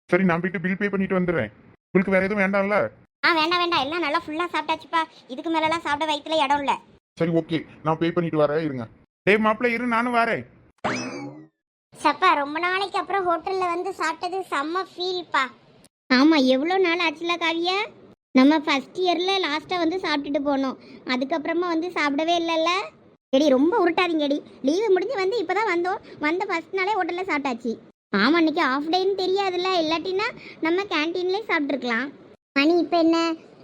சரி நான் போயிட்டு பில் பே பண்ணிட்டு வந்துடுறேன். உங்களுக்கு வேற எதுவும் வேண்டாம்ல? வேண்டாம் வேண்டாம், எல்லாம் நல்லா ஃபுல்லாக சாப்பிட்டாச்சுப்பா. இதுக்கு மேலெல்லாம் சாப்பிட வயிற்றுல இடம் இல்லை. சரி ஓகே, நான் பே பண்ணிட்டு வரேன், இருங்க. டேய் மாப்பிள்ள இரு, நானும் வரேன். சப்பா, ரொம்ப நாளைக்கு அப்புறம் ஹோட்டலில் வந்து சாப்பிட்டது செம்ம ஃபீல்ப்பா. ஆமாம், எவ்வளோ நாள் ஆச்சுல காவியா? நம்ம ஃபஸ்ட் இயரில் லாஸ்ட்டாக வந்து சாப்பிட்டுட்டு போனோம். அதுக்கப்புறமா வந்து சாப்பிடவே இல்லைல்ல. எடி ரொம்ப உருட்டாதீங்கடி. லீவு முடிஞ்சு வந்து இப்போ தான் வந்தோம். வந்த ஃபஸ்ட் நாளே ஹோட்டலில் சாப்பிட்டாச்சு. ஆமாம், இன்னைக்கு ஆஃப் டேன்னு தெரியாதுல்ல. இல்லாட்டினா நம்ம கேன்டீன்லேயே சாப்பிட்ருக்கலாம். மணி இப்போ என்ன,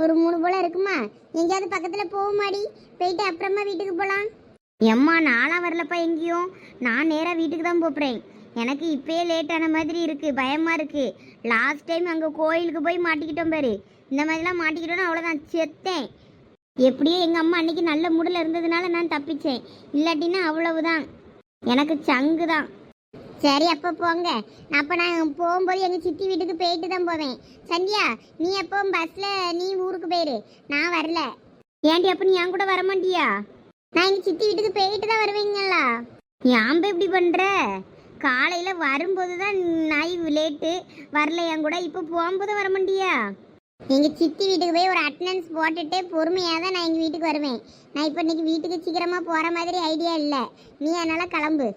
ஒரு 3 போல் இருக்குமா? எங்கேயாவது பக்கத்தில் போகுமாடி? போயிட்டு அப்புறமா வீட்டுக்கு போகலாம். எம்மா, நாளாக வரலப்பா எங்கேயும். நான் நேராக வீட்டுக்கு தான் போகிறேன். எனக்கு இப்போயே லேட் ஆன மாதிரி இருக்குது, பயமாக இருக்குது. லாஸ்ட் டைம் அங்கே கோயிலுக்கு போய் மாட்டிக்கிட்டோம் பாரு. இந்த மாதிரிலாம் மாட்டிக்கிட்டோன்னா அவ்வளோதான், செத்தேன். எப்படியோ எங்கள் அம்மா அன்றைக்கி நல்ல மூடில் இருந்ததுனால நான் தப்பிச்சேன். இல்லாட்டின்னா அவ்வளவுதான், எனக்கு சங்கு தான். சரி அப்போ போங்க. அப்போ நான் போகும்போது எங்கள் சித்தி வீட்டுக்கு போயிட்டு தான் போவேன். சந்தியா, நீ எப்போ பஸ்ஸில் நீ ஊருக்கு போயிரு, நான் வரல. ஏன்டி அப்போ நீ என் கூட வரமாட்டியா? நான் எங்கள் சித்தி வீட்டுக்கு போயிட்டு தான் வருவீங்களா? ஏன் இப்படி பண்ணுற? காலையில் வரும்போது தான் நாய் லேட்டு, வரல என் கூட. இப்போ போகும்போது வரமாட்டியா? எங்கள் சித்தி வீட்டுக்கு போய் ஒரு அட்டண்டன்ஸ் போட்டுட்டு பொறுமையாக தான் நான் எங்கள் வீட்டுக்கு வருவேன். நான் இப்போ இன்னைக்கு வீட்டுக்கு சீக்கிரமாக போகிற மாதிரி ஐடியா இல்லை. நீ அதனால் கிளம்பு.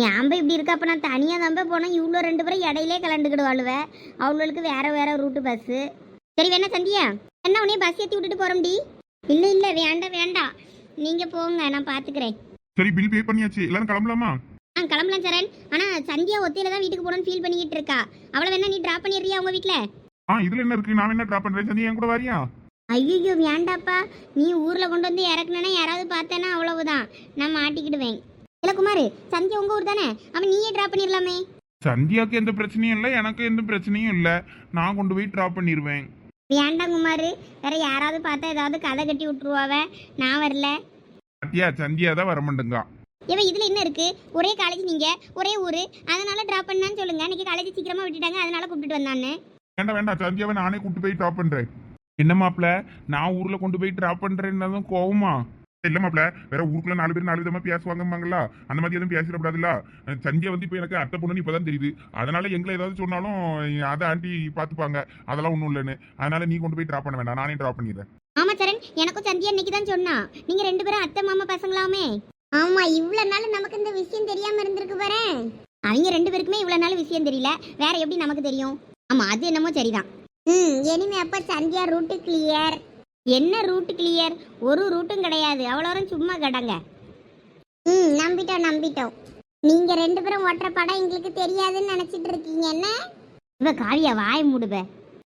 ஏன் இப்படி இருக்கா? அப்போ நான் தனியாக தான் போனேன். இவ்வளோ 2 பேரும் இடையிலே கலந்துக்கிடுவாளுவேன். அவளுக்கு வேறு ரூட்டு பஸ்ஸு. சரி வேணா சந்தியா, என்ன உடனே பஸ் ஏற்றி விட்டுட்டு போகிறோம்டி? இல்லை இல்லை, வேண்டாம் வேண்டாம், நீங்கள் போங்க, நான் பார்த்துக்கிறேன். சரி பில் பே பண்ணியாச்சு, எல்லாரும் கிளம்பலாமா? கிளம்பலாம் சரண். ஆனால் சந்தியா ஒத்தையில தான் வீட்டுக்கு போகணும்னு ஃபீல் பண்ணிக்கிட்டு இருக்கா. அவளை வேணா நீ ட்ராப் பண்ணிடுறியா உங்கள் வீட்டில்? இதுல என்ன இருக்கு, நான் என்ன டிராப் பண்றேன். சந்தி என் கூட வரியா? ஐயோ வேண்டாப்பா, நீ ஊரில் கொண்டு வந்து இறக்குனா யாராவது பார்த்தேன்னா அவ்வளவுதான், நான் மாட்டிக்கிடுவேன். இல்லை குமார், சந்தியா உங்கள் ஊர் தானே, அவன் நீயே ட்ராப் பண்ணிடலாமே. சந்தியாவுக்கு எந்த பிரச்சனையும் இல்லை, எனக்கு எந்த பிரச்சனையும் இல்லை. நான் கொண்டு போய் டிராப் பண்ணிடுவேன். வேண்டாம் குமார், வேற யாராவது பார்த்தா ஏதாவது கதை கட்டி விட்டுருவாவ, நான் வரல. சத்யா சந்தியா தான் வரமாட்டேங்க. இவன் இதில் என்ன இருக்கு? ஒரே காலேஜ், நீங்கள் ஒரே ஊர், அதனால ட்ராப் பண்ணான்னு சொல்லுங்க. இன்னைக்கு காலேஜ் சீக்கிரமாக விட்டுட்டாங்க, அதனால கூப்பிட்டுட்டு வந்தான்னு. வேண்டாம் வேண்டாம், சந்தியாவை நானே கூட்டு போய் டிராப் பண்றேன். என்ன மாப்பிள்ள, நான் ஊர்ல கொண்டு போய் டிராப் பண்றேன்னு கோவமா? இல்ல மாப்பிள்ள, வேற ஊருக்குள்ள 4 பேர் 4 விதமா பேசுவாங்கம்பாங்களா, அந்த மாதிரி எதுவும் பேசிடக்கூடாதுல்ல. சந்தியா வந்து இப்போ எனக்கு அத்தை பொண்ணுன்னு இப்பதான் தெரியுது. அதனால எங்களை ஏதாவது சொன்னாலும் அதை ஆண்டி பாத்துப்பாங்க, அதெல்லாம் ஒண்ணும் இல்லைன்னு. அதனால நீ கொண்டு போய் டிராப் பண்ண வேண்டாம், நானே டிராப் பண்ணிடுறேன். ஆமா சரண், எனக்கும் சந்தியா இன்னைக்கு தான் சொன்னா, நீங்க 2 பேரும் அத்தை மாமா பசங்களாமே. ஆமா, இவ்வளவு நாள் நமக்கு இந்த விஷயம் தெரியாம இருந்திருக்கு பாரு. அவங்க 2 பேருக்குமே இவ்வளவு நாள் விஷயம் தெரியல, வேற எப்படி நமக்கு தெரியும்? ஆமா, அது என்னமோ சரிதான். இனிமே அப்ப சந்தியா ரூட்டு கிளியர். என்ன ரூட்டு கிளியர்? ஒரு ரூட்டும் கிடையாது, அவ்வளோ சும்மா கடங்க. நம்பிட்டோம். நீங்க 2 பேரும் ஓட்டுற படம் எங்களுக்கு தெரியாதுன்னு நினைச்சிட்டு இருக்கீங்க என்ன? இவ காவியா வாய் மூடுவ.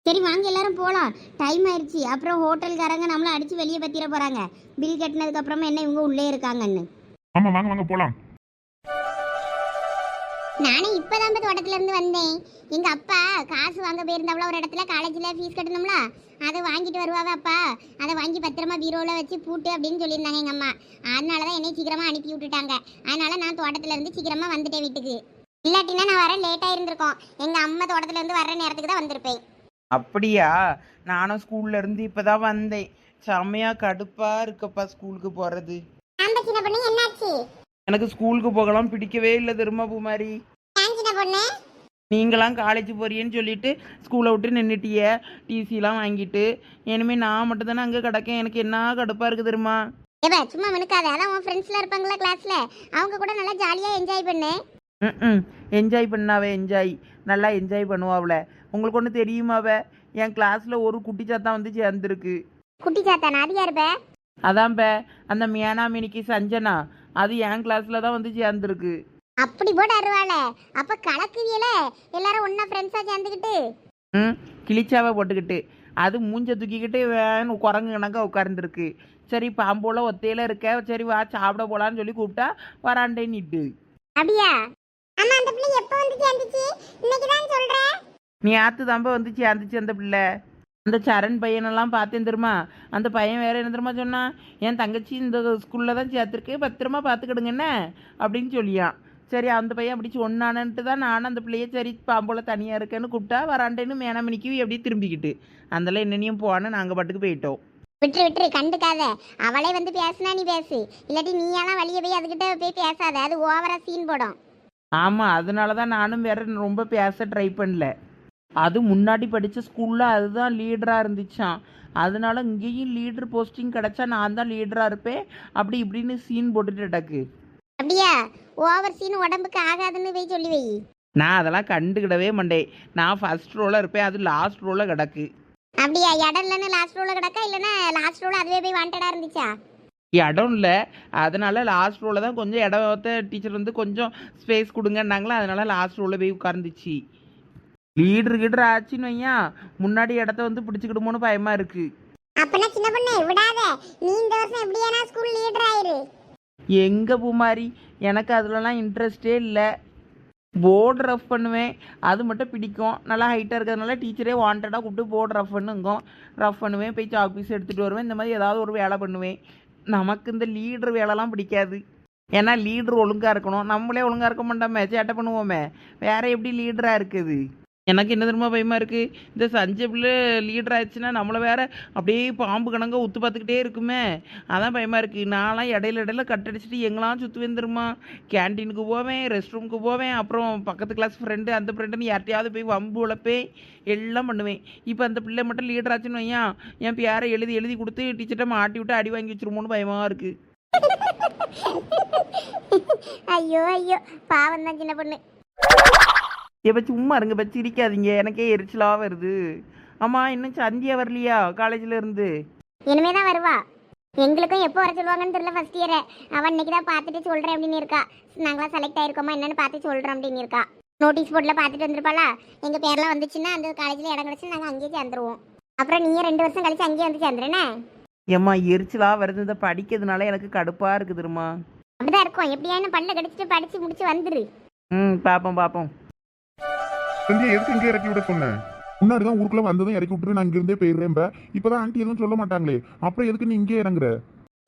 சரி வாங்க எல்லாரும் போலாம், டைம் ஆயிடுச்சு. அப்புறம் ஹோட்டல்காரங்க நம்மள அடிச்சு வெளியே பத்திர போறாங்க, பில் கட்டினதுக்கு அப்புறமா என்ன இவங்க உள்ளே இருக்காங்கன்னு. ஆமா வாங்க வாங்க போலாம். நானே இப்பதான் தோட்டத்துல இருந்து வந்தேன். எங்க அப்பா காசு வாங்க போயிருந்தவள ஒரு இடத்துல, காலேஜ்ல ஃபீஸ் கட்டணும்ல, அதை வாங்கிட்டு வருவாவ அப்பா. அதை வாங்கி பத்திரமா பீரோல வச்சு பூட்டு அப்படின்னு சொல்லியிருந்தாங்க எங்க அம்மா. அதனாலதான் என்னை சீக்கிரமா அனுப்பி விட்டுட்டாங்க. அதனால நான் தோட்டத்துல இருந்து சீக்கிரமா வந்துட்டேன் வீட்டுக்கு. இல்லாட்டினா நான் வர லேட் ஆயிருந்திருக்கோம். எங்க அம்மா தோட்டத்துல இருந்து வர்ற நேரத்துக்கு தான் வந்திருப்பேன். அப்படியா? நானும் ஸ்கூல்ல இருந்து இப்பதான் வந்தேன். செம்மையா கடுப்பா இருக்கப்பா ஸ்கூலுக்கு போறது. சின்ன பொண்ணு என்னாச்சு? எனக்கு ஸ்கூலுக்கு போகலாம் பிடிக்கவே இல்லை திரும்ப பூமாரி. சின்ன பொண்ணு, நீங்களாம் காலேஜ் போறியேன்னு சொல்லிட்டு ஸ்கூலை விட்டு நின்றுட்டிய, டிசிலாம் வாங்கிட்டு. இனிமே நான் மட்டும் தானே அங்கே கிடக்கேன். எனக்கு என்ன கடுப்பா இருக்கு தெரியுமா? சும்மா மினுக்காத. அதான் உன் ஃப்ரெண்ட்ஸ்ல இருப்பாங்களா கிளாஸ்ல, அவங்க கூட நல்லா ஜாலியா என்ஜாய் பண்ணு. என்ஜாய் பண்ணாவே என்ஜாய், நல்லா என்ஜாய் பண்ணுவாவில். உங்களுக்கு ஒன்று தெரியுமாவ, என் கிளாஸில் ஒரு குட்டி சாத்தான் வந்து சேர்ந்துருக்கு. குட்டி சாத்தானா? அது யாருப்ப? அதான்ப்ப அந்த மியானாமினிக்கு சஞ்சனா, அது என் கிளாஸில் தான் வந்து சேர்ந்துருக்கு. அப்படி போட்டு அருவாள. அப்ப கலக்குவியல எல்லாரும் ஒன்னா ஃப்ரெண்ட்ஸா சேர்ந்துக்கிட்டு. கிளிச்சாவை போட்டுக்கிட்டு அது மூஞ்ச தூக்கிக்கிட்டு வேணும் குரங்கு கணக்காக உட்கார்ந்துருக்கு. சரி பாம்போல ஒத்தையில இருக்க, சரி வா சாப்பிட போலான்னு சொல்லி கூப்பிட்டா வராண்டே நிட்டு. அப்படியா? அம்மா, அந்த பிள்ளை எப்போ வந்து சேர்ந்துச்சு? இன்னைக்கு தான் சொல்ற? நீ ஆத்து தாம்ப வந்து சேர்ந்துச்சு அந்த பிள்ளை. அந்த சரண் பையனெல்லாம் பார்த்தேன் தெரியுமா? அந்த பையன் வேற என்ன தெரியுமா சொன்னான், என் தங்கச்சி இந்த ஸ்கூல்ல தான் சேர்த்துருக்கு, பத்திரமா பார்த்துக்கிடுங்க என்ன அப்படின்னு சொல்லியான். சரி அந்த பையன் அப்படி சொன்னானன்ட்டு தான் நானும் அந்த பிள்ளைய சரி பாம்போல தனியாக இருக்கேன்னு கூப்பிட்டா வராண்டேன்னு மேனாமணிக்கு அப்படியே திரும்பிக்கிட்டு அதெல்லாம் என்னென்னையும் போவான்னு நாங்கள் பாட்டுக்கு போயிட்டோம். விட்டுரு கண்டுக்காத. அவளே வந்து பேசுனா நீ பேசு, இல்லாட்டி நீயெல்லாம் வெளியே போய் அதுகிட்ட போய் பேசாத, அது ஓவரா சீன் போடும். ஆமாம், அதனால தான் நானும் வேற ரொம்ப பேச ட்ரை பண்ணல. அது முன்னாடி படித்த ஸ்கூலில் அதுதான் லீடராக இருந்துச்சான். அதனால இங்கேயும் லீடர் போஸ்டிங் கிடச்சா நான் தான் லீடராக இருப்பேன் அப்படி இப்படின்னு சீன் போட்டுட்டு டக்கு. அப்படியா? ஓவர் சீன் உடம்புக்கு ஆகாதுன்னு போய் சொல்லி வை. நான் அதெல்லாம் கண்டுக்கிடவே மாட்டேன். நான் ஃபர்ஸ்ட் ரோல இருப்பேன், அது லாஸ்ட் ரோல கிடக்கு. அப்படியா? இடம் இல்லைன்னு லாஸ்ட் ரோல கிடக்கா, இல்லைன்னா லாஸ்ட் ரோல அதுவே போய் வாண்டடா இருந்துச்சா? இடம் இல்லை, அதனால லாஸ்ட் ரோல தான் கொஞ்சம் இடத்த டீச்சர் வந்து கொஞ்சம் ஸ்பேஸ் கொடுங்கன்னாங்களா, அதனால லாஸ்ட் ரோல போய் உட்கார்ந்துச்சு. லீடர் ஆச்சுன்னு வையா, முன்னாடி இடத்த வந்து பிடிச்சிக்கிடுமோன்னு பயமா இருக்கு. அப்பனா சின்ன பொண்ணு விடாத, நீ இந்த வருஷம் எப்படியானா ஸ்கூல் லீடர் ஆயிரு. எங்க பூமாரி, எனக்கு அதுலலாம் இன்ட்ரெஸ்டே இல்லை. போர்டு ரஃப் பண்ணுவேன், அது மட்டும் பிடிக்கும். நல்லா ஹைட்டாக இருக்கிறதுனால டீச்சரே வாண்டடாக கூப்பிட்டு போர்டு ரஃப் பண்ணுவேன். போய் சாக் பீஸ் எடுத்துகிட்டு வருவேன். இந்த மாதிரி ஏதாவது ஒரு வேலை பண்ணுவேன். நமக்கு இந்த லீடர் வேலைலாம் பிடிக்காது. ஏன்னா லீடர் ஒழுங்காக இருக்கணும், நம்மளே ஒழுங்காக இருக்க மாட்டோமே, சேட்டை பண்ணுவோமே, வேற எப்படி லீடராக இருக்குது? எனக்கு என்ன தெரியுமா பயமாக இருக்குது, இந்த சஞ்சய் பிள்ளை லீடர் ஆயிடுச்சுன்னா நம்மளை வேற அப்படியே பாம்பு கணங்க உத்து பார்த்துக்கிட்டே இருக்குமே, அதான் பயமாக இருக்குது. நான்லாம் இடையில கட்டடிச்சிட்டு எங்கெல்லாம் சுற்றுவேன் தெரியுமா? கேன்டீனுக்கு போவேன், ரெஸ்ட் ரூமுக்கு போவேன், அப்புறம் பக்கத்து கிளாஸ் ஃப்ரெண்டு அந்த ஃப்ரெண்டுன்னு யார்ட்டையாவது போய் வம்பு உழப்பேன், எல்லாம் பண்ணுவேன். இப்போ அந்த பிள்ளை மட்டும் லீடர் ஆச்சுன்னு வையா, என் பேரை எழுதி கொடுத்து டீச்சர்கிட்ட மாட்டி விட்டு அடி வாங்கி வச்சிருமோன்னு பயமாக இருக்குது. ஐயோ ஐயோ, பாவம் தான் சின்ன பொண்ணு. எப்போ சும்மா இருங்க, பற்றி சிரிக்காதீங்க, எனக்கே எரிச்சலாக வருது. ஆமாம், இன்னும் சந்தியா வரலையா காலேஜில் இருந்து? இனிமே தான் வருவா. எங்களுக்கும் எப்போ வர சொல்லுவாங்கன்னு தெரியல. ஃபர்ஸ்ட் இயர் அவன் இன்னைக்கு தான் பார்த்துட்டு சொல்கிறேன் அப்படின்னு இருக்கா. நாங்களாம் செலக்ட் ஆயிருக்கோமா என்னன்னு பார்த்து சொல்கிறோம் அப்படின்னு இருக்கா. நோட்டீஸ் போர்டில் பார்த்துட்டு வந்துருப்பாளா. எங்கள் பேர்லாம் வந்துச்சுன்னா அந்த காலேஜில் இடம் கிடச்சி நாங்கள் அங்கேயே சேர்ந்துருவோம். அப்புறம் நீயே 2 வருஷம் கழிச்சு அங்கேயே வந்து சேர்ந்துறேனே. ஏம்மா எரிச்சலாக வருது, இந்த படிக்கிறதுனால எனக்கு கடுப்பாக இருக்குதுமா. அப்படிதான் இருக்கும். எப்படியானு பல்ல கடிச்சிட்டு படித்து முடிச்சு வந்துரு. பார்ப்போம். சந்தியா எதுக்கு இங்கே இறக்கி விட சொன்னேன்? முன்னாடி தான் ஊருக்குள்ள வந்ததும் இறக்கி விட்டுட்டு நான் இங்கிருந்தே போயிடுறேன். இப்பதான் ஆண்டி எதுவும் சொல்ல மாட்டாங்களே, அப்புறம் எதுக்கு நீ இங்கே இறங்குற?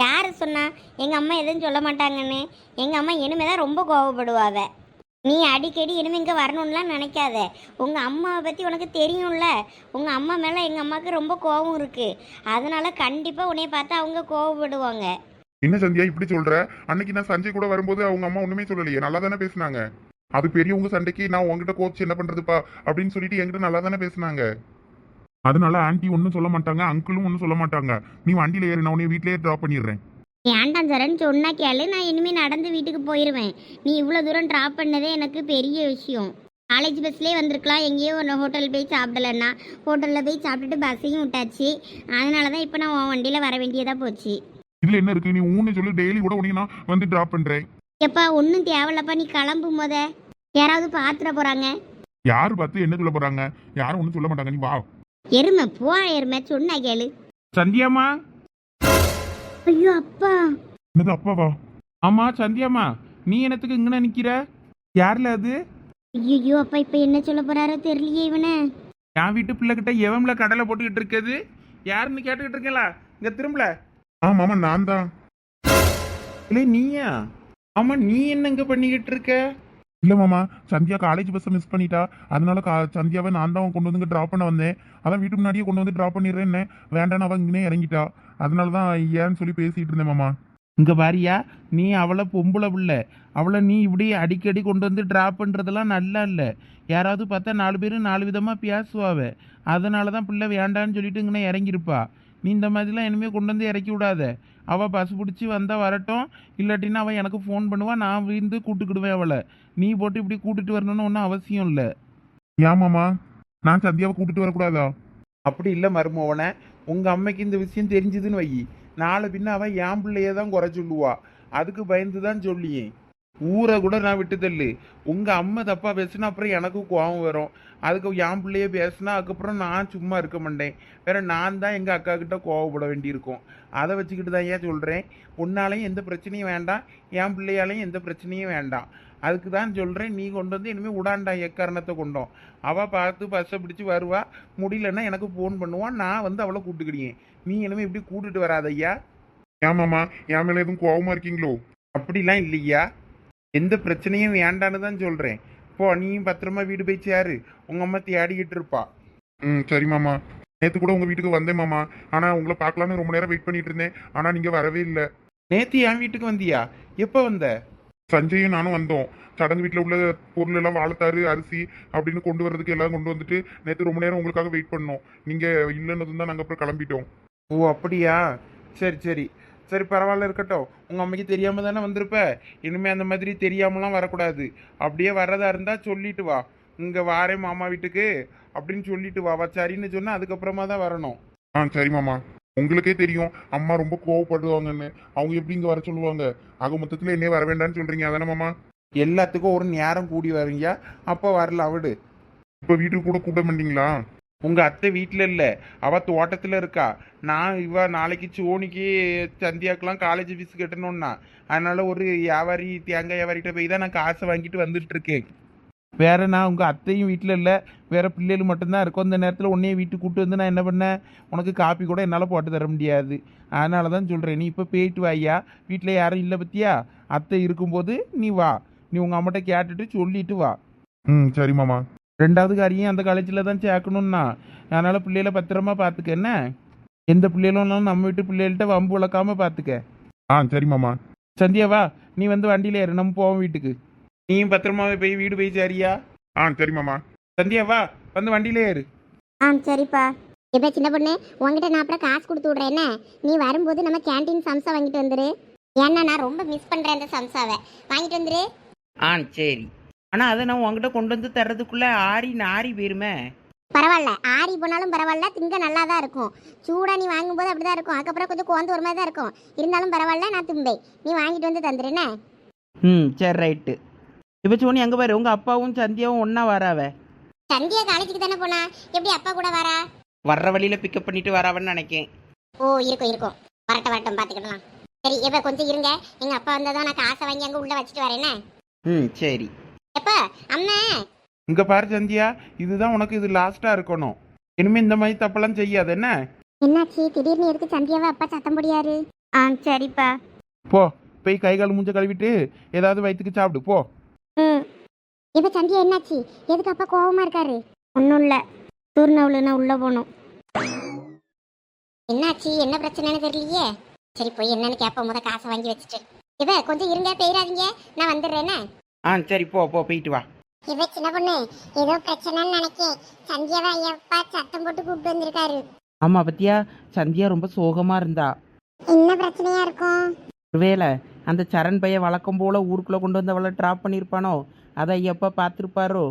யாரு சொன்னா எங்கள் அம்மா எதுவும் சொல்ல மாட்டாங்கன்னு? எங்கள் அம்மா இனிமே தான் ரொம்ப கோவப்படுவாங்க. நீ அடிக்கடி இனிமே இங்கே வரணும்லாம் நினைக்காத. உங்கள் அம்மாவை பற்றி உனக்கு தெரியும்ல. உங்கள் அம்மா மேலே எங்கள் அம்மாவுக்கு ரொம்ப கோபம் இருக்குது. அதனால கண்டிப்பாக உன்னைய பார்த்து அவங்க கோவப்படுவாங்க. என்ன சந்தியா இப்படி சொல்ற? அன்னைக்கு நான் சஞ்சய் கூட வரும்போது அவங்க அம்மா ஒண்ணுமே சொல்லலையே, நல்லா தானே பேசினாங்க. அது பெரியவங்க சண்டைக்கு நான் உங்ககிட்ட கோச்சு என்ன பண்றதுப்பா அப்படின்னு சொல்லிட்டு என்கிட்ட நல்லா தானே பேசினாங்க. அதனால ஆண்டி ஒன்றும் சொல்ல மாட்டாங்க, அங்கிளும் ஒன்றும் சொல்ல மாட்டாங்க. நீ வண்டியில ஏறி நான் உன்னை வீட்லயே ட்ராப் பண்ணிடுறேன். ஏன்டான் சரன்னு சொன்னா கேளு, நான் இனிமேல் நடந்து வீட்டுக்கு போயிடுவேன். நீ இவ்வளோ தூரம் ட்ராப் பண்ணதே எனக்கு பெரிய விஷயம். காலேஜ் பஸ்லேயே வந்திருக்கலாம், எங்கேயோ ஒரு ஹோட்டல் போய் சாப்பிடலன்னா ஹோட்டலில் போய் சாப்பிட்டுட்டு பஸ்ஸையும் விட்டாச்சு. அதனால தான் இப்போ நான் உன் வண்டியில் வர வேண்டியதாக போச்சு. இதுல என்ன இருக்கு? நீ ஊன்னு சொல்லி டெய்லி கூட உனக்கு நான் வந்து ட்ராப் பண்றேன். எப்பா ஒன்றும் தேவையில்லப்பா, நீ கிளம்பும் போத யாராவது பார்த்துட போகிறாங்க. யாரு பார்த்து என்ன சொல்ல போறாங்க? யாரும் ஒன்றும் சொல்ல மாட்டாங்க, நீ வா. எருமை போ, எருமை சொன்னா கேளு. சந்தியாமா? ஐயோ அப்பா. என்னது அப்பாவா? ஆமா சந்தியாமா, நீ என்னத்துக்கு இங்கே நிற்கிற? யாரில் அது? ஐயோ அப்பா, இப்போ என்ன சொல்ல போறாரோ தெரியலையே இவனை. என் வீட்டு பிள்ளைகிட்ட எவம்ல கடலை போட்டுக்கிட்டு இருக்குது, யாருன்னு கேட்டுக்கிட்டு இருக்கேங்களா? இங்கே திரும்பல. ஆமாமா நான் தான். இல்லை நீயா? ஆமா, நீ என்ன இங்கே பண்ணிக்கிட்டு இருக்க? இல்ல மாமா, சந்தியா காலேஜ் பஸ்ஸை மிஸ் பண்ணிட்டா. அதனால சந்தியாவை நான் தான் கொண்டு வந்து ட்ராப் பண்ண வந்தேன். அதான் வீட்டு முன்னாடியே கொண்டு வந்து ட்ராப் பண்ணிடுறேன்னு வேண்டான்னு அவன் இங்கே இறங்கிட்டா. அதனால தான் ஏன்னு சொல்லி பேசிட்டு இருந்தேன் மாமா. இங்கே பாரியா, நீ அவளை பொம்பளை பிள்ளை, அவளை நீ இப்படி அடிக்கடி கொண்டு வந்து ட்ராப் பண்ணுறதெல்லாம் நல்லா இல்லை. யாராவது பார்த்தா 4 பேர் 4 விதமாக பேசுவாவே. அதனால தான் பிள்ளை வேண்டான்னு சொல்லிட்டு இங்கே இறங்கியிருப்பா. நீ இந்த மாதிரிலாம் இனிமேல் கொண்டு வந்து இறக்கி விடாத. அவள் பஸ் பிடிச்சி வந்தால் வரட்டும், இல்லாட்டின்னா அவள் எனக்கு ஃபோன் பண்ணுவாள், நான் விழுந்து கூட்டுக்கிடுவேன் அவளை. நீ போட்டு இப்படி கூட்டிட்டு வரணும்னு ஒன்றும் அவசியம் இல்லை. ஏமாமா, நான் சந்தியாவை கூட்டிட்டு வரக்கூடாதா? அப்படி இல்லை மருமவனை, உங்கள் அம்மைக்கு இந்த விஷயம் தெரிஞ்சுதுன்னு வை, நாளை பின்ன அவன் என் பிள்ளையே தான் குறை சொல்லுவா. அதுக்கு பயந்து தான் சொல்லியேன். ஊரை கூட நான் விட்டு தள்ளு, உங்கள் அம்மா தப்பாக பேசுனா அப்புறம் எனக்கும் கோபம் வரும். அதுக்கு என் பிள்ளையே பேசுனா அதுக்கப்புறம் நான் சும்மா இருக்க மாட்டேன். வேற நான் தான் எங்கள் அக்கா கிட்ட கோவப்பட வேண்டியிருக்கும். அதை வச்சுக்கிட்டு தான் ஏன் சொல்கிறேன், உன்னாலையும் எந்த பிரச்சனையும் வேண்டாம், என் பிள்ளையாலையும் எந்த பிரச்சனையும் வேண்டாம். அதுக்கு தான் சொல்கிறேன், நீ கொண்டு வந்து இனிமேல் விடாண்டா எக்காரணத்தை கொண்டோம். அவள் பார்த்து பஸ்ஸை பிடிச்சி வருவா, முடியலன்னா எனக்கு ஃபோன் பண்ணுவான், நான் வந்து அவளை கூப்பிட்டுக்கிடியேன். நீ இனிமேல் இப்படி கூட்டிட்டு வராத ஐயா. ஏமாமா, என் மேலே எதுவும் கோவமா இருக்கீங்களோ? அப்படிலாம் இல்லையா, எந்த பிரச்சனையும் வேண்டான்னு தான் சொல்கிறேன். இப்போ நீயும் பத்திரமா வீடு போய் சேரு, உங்கள் அம்மா தேடிக்கிட்டு இருப்பா. சரி மாமா. நேற்று கூட உங்கள் வீட்டுக்கு வந்தேன் மாமா. ஆனால் உங்களை பார்க்கலான்னு ரொம்ப நேரம் வெயிட் பண்ணிட்டு இருந்தேன். ஆனால் நீங்கள் வரவே இல்லை. நேற்று என் வீட்டுக்கு வந்தியா? எப்போ வந்த? சஞ்சயும் நானும் வந்தோம். சடங்கு வீட்டில் உள்ள பொருள் எல்லாம் வாழைத்தாரு அரிசி அப்படின்னு கொண்டு வர்றதுக்கு எல்லாம் கொண்டு வந்துட்டு நேற்று ரொம்ப நேரம் உங்களுக்காக வெயிட் பண்ணோம். நீங்க இல்லைன்னு தான் நாங்கள் அப்புறம் கிளம்பிட்டோம். ஓ அப்படியா? சரி சரி சரி, பரவாயில்ல, இருக்கட்டும். உங்கள் அம்மைக்கு தெரியாமல் தானே வந்திருப்ப. இனிமேல் அந்த மாதிரி தெரியாமலாம் வரக்கூடாது. அப்படியே வர்றதா இருந்தால் சொல்லிட்டு வா, இங்கே வாரேன் மாமா வீட்டுக்கு அப்படின்னு சொல்லிட்டு வா. சரின்னு சொன்னால் அதுக்கப்புறமா தான் வரணும். சரி மாமா. உங்களுக்கே தெரியும் அம்மா ரொம்ப கோவப்படுவாங்கன்னு. அவங்க எப்படி இங்கே வர சொல்லுவாங்க? ஆக மொத்தத்தில் என்னையே வர வேண்டாம்னு சொல்றீங்க அதானே மாமா? எல்லாத்துக்கும் ஒரு நேரம் கூடி வரீங்க, அப்போ வரல விடு. இப்போ வீட்டுக்கு கூட கூப்பிட மாட்டீங்களா? உங்கள் அத்தை வீட்டில் இல்லை, அவள் தோட்டத்தில் இருக்கா. நான் நாளைக்கு சோனிக்கு சந்தியாக்கெலாம் காலேஜ் ஃபீஸ் கட்டணும்னா, அதனால ஒரு வியாபாரி தேங்காய் வியாபாரிகிட்ட போய் தான் நான் காசை வாங்கிட்டு வந்துட்டு இருக்கேன். வேற நான் உங்கள் அத்தையும் வீட்டில் இல்லை, வேற பிள்ளைகள் மட்டும்தான் இருக்கும். அந்த நேரத்தில் உன்னையே வீட்டுக்கு கூப்பிட்டு வந்து நான் என்ன பண்ணேன்? உனக்கு காப்பி கூட என்னால் போட்டு தர முடியாது. அதனால தான் சொல்கிறேன், நீ இப்போ போயிட்டு வாய்யா. வீட்டில் யாரும் இல்லை பத்தியா? அத்தை இருக்கும்போது நீ வா, நீ உங்கள் அம்மாட்ட கேட்டுட்டு சொல்லிட்டு வா. சரி மாமா. ரெண்டாவது காரியம் அந்த காலேஜில் தான் சேர்க்கணும்னா, அதனால் பிள்ளைகளை பத்திரமா பார்த்துக்க. என்ன, எந்த பிள்ளைகளும் நம்ம வீட்டு பிள்ளைகள்கிட்ட வம்பு வளர்க்காம பார்த்துக்க. சரி மாமா. சந்தியாவா, நீ வந்து வண்டியில் ஏறு, நம்ம போவோம் வீட்டுக்கு. நீயும் பத்திரமாவே போய் வீடு போய் சரியா? சரி மாமா. சந்தியாவா, வந்து வண்டியில ஏறு. சரிப்பா. இப்போ சின்ன பொண்ணு, உங்ககிட்ட நான் அப்புறம் காசு கொடுத்து விட்றேன். என்ன, நீ வரும்போது நம்ம கேண்டீன் சம்சா வாங்கிட்டு வந்துரு. ஏன்னா நான் ரொம்ப மிஸ் பண்ணுறேன் அந்த சம்சாவை. வாங்கிட்டு வந்துரு. சரி. ஆனால் அதை நான் உங்ககிட்ட கொண்டு வந்து தர்றதுக்குள்ளே ஆறி நாரி போயிருமே. பரவாயில்ல, ஆறி போனாலும் பரவாயில்ல, திங்க நல்லா தான் இருக்கும். சூடாக நீ வாங்கும்போது அப்படி தான் இருக்கும். அதுக்கப்புறம் கொஞ்சம் கோந்து ஒரு மாதிரி தான் இருக்கும். இருந்தாலும் பரவாயில்ல, நான் தும்பை. நீ வாங்கிட்டு வந்து தந்துருன்னு. சரி ரைட்டு. இப்போ சோனி அங்கே பாரு, உங்கள் அப்பாவும் சந்தியாவும் ஒன்றா வராவ. சந்தியா காலேஜுக்கு தானே போனா, எப்படி அப்பா கூட வரா? வர்ற வழியில் பிக்கப் பண்ணிட்டு வராவன்னு நினைக்கேன். ஓ, இருக்கும் இருக்கும். வரட்டும் பார்த்துக்கிடலாம். சரி, இப்போ கொஞ்சம் இருங்க. எங்கள் அப்பா வந்ததான் நான் காசை வாங்கி அங்கே உள்ளே வச்சுட்டு வரேனே. சரி. எப்பா அம்மா, இங்கே பாரு சந்தியா, இதுதான் உனக்கு இது லாஸ்ட்டாக இருக்கணும். இனிமேல் இந்த மாதிரி தப்பெல்லாம் செய்யாது. என்ன என்னாச்சு திடீர்னு எதுக்கு சந்தியாவை அப்பா சத்தம் போடியாரு? சரிப்பா. போ, போய் கை கால் மூஞ்ச கழுவிட்டு ஏதாவது வயிற்றுக்கு சாப்பிடு போ. இப்போ சந்தியா என்னாச்சு? எதுக்கு அப்பா கோவமா இருக்காரு? ஒன்றும் இல்லை, தூர்னவுளுன்னா உள்ளே போகணும். என்னாச்சு, என்ன பிரச்சனைன்னு தெரியலையே. சரி, போய் என்னன்னு கேட்போம். முத காசை வாங்கி வச்சுட்டு. இவ கொஞ்சம் இருங்க, போயிடாதீங்க, நான் வந்துடுறேன்னு. சரி, போ போ, போயிட்டு வா. இவ சின்ன பொண்ணு, ஏதோ பிரச்சனைன்னு நினைக்கேன். சந்தியாவை ஐயப்பா சத்தம் போட்டு கூப்பிட்டு வந்திருக்காரு. ஆமா பத்தியா, சந்தியா ரொம்ப சோகமா இருந்தா. என்ன பிரச்சனையா இருக்கும்? ஒருவேளை அந்த சரண் பையன் வழக்கம் போல ஊருக்குள்ள கொண்டு வந்து அவளை ட்ராப் பண்ணியிருப்பானோ, அதை ஐயப்பா பார்த்துருப்பாரோ.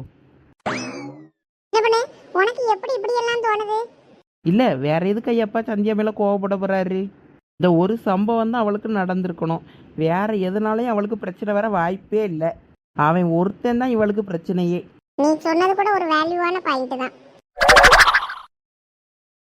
உனக்கு எப்படி இப்படி எல்லாம் தோணுது? இல்ல, வேற எதுக்கு ஐயப்பா சந்தியா மேல கோவப்பட போறாரு? இந்த ஒரு சம்பவம் தான் அவளுக்கு நடந்திருக்கணும். வேற எதனாலையும் அவளுக்கு பிரச்சனை வர வாய்ப்பே இல்லை. அவன் ஒருத்தன் தான் இவளுக்கு பிரச்சனையே. நீ சொன்னது கூட ஒரு வேல்யூவான பாயிண்ட் தான்.